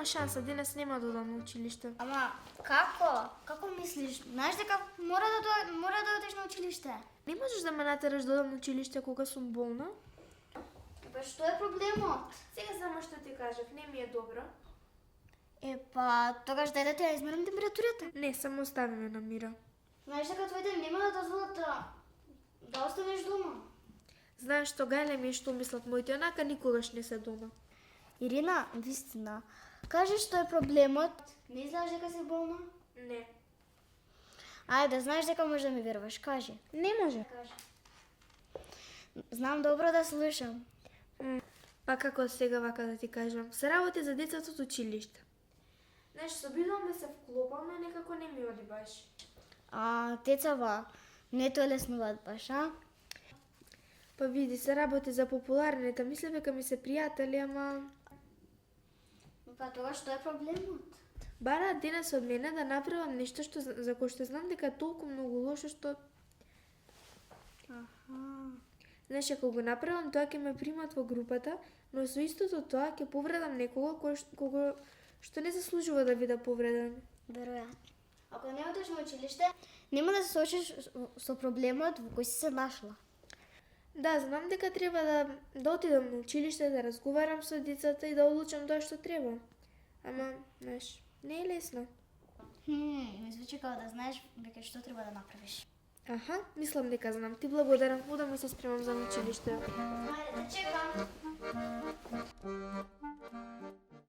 нема шанса, денес нема да одам на училиште. Ама како? Како мислиш? Знаеш дека мора да одиш на училиште. Не можеш да ме натераш да одам на училиште кога сум болна? Па што е проблемот? Сега само што ти кажав, не ми е добро. Па тогаш дај да ти ја измерам температурата. Не, само остави ме на мира. Знаеш дека твоите нема да дозволат да останеш дома. Знаеш што гајле ми е што мислат моите, онака никогаш не се дома. Ирина, вистина, кажи што е проблемот. Не изгледаш дека си болна? Не. Ајде, знаеш дека може да ми веруваш, кажи. Не може. Кажи. Знам добро да слушам. Па како сега вака да ти кажам, се работи за децата од училиште. Знаеш, се обидувам да се вклопам, но некако не ми оди баш. Тецава, не тоа леснуваат баш, а? Па види, се работи за популарните, мисле дека ми се пријатели, ама... Па тоа што е проблемот? Бара денес од мене да направам нешто што за кое што знам дека е толку многу лошо што... Знаеш, ако го направам, тоа ќе ме примат во групата, но со истото тоа ќе повредам некого кого што не заслужува да биде повреден. Веројатно. Ако не одиш на училиште, нема да се соочиш со проблемот во кој си се нашла. Да, знам дека треба да отидам на училиште, да разговарам со децата и да одлучам тоа што треба. Ама, знаеш, не е лесно. Ми звучи како да знаеш дека што треба да направиш. Аха, мислам дека знам. Ти благодарам, одам и се спремам за училиште. Ајде, да чекам.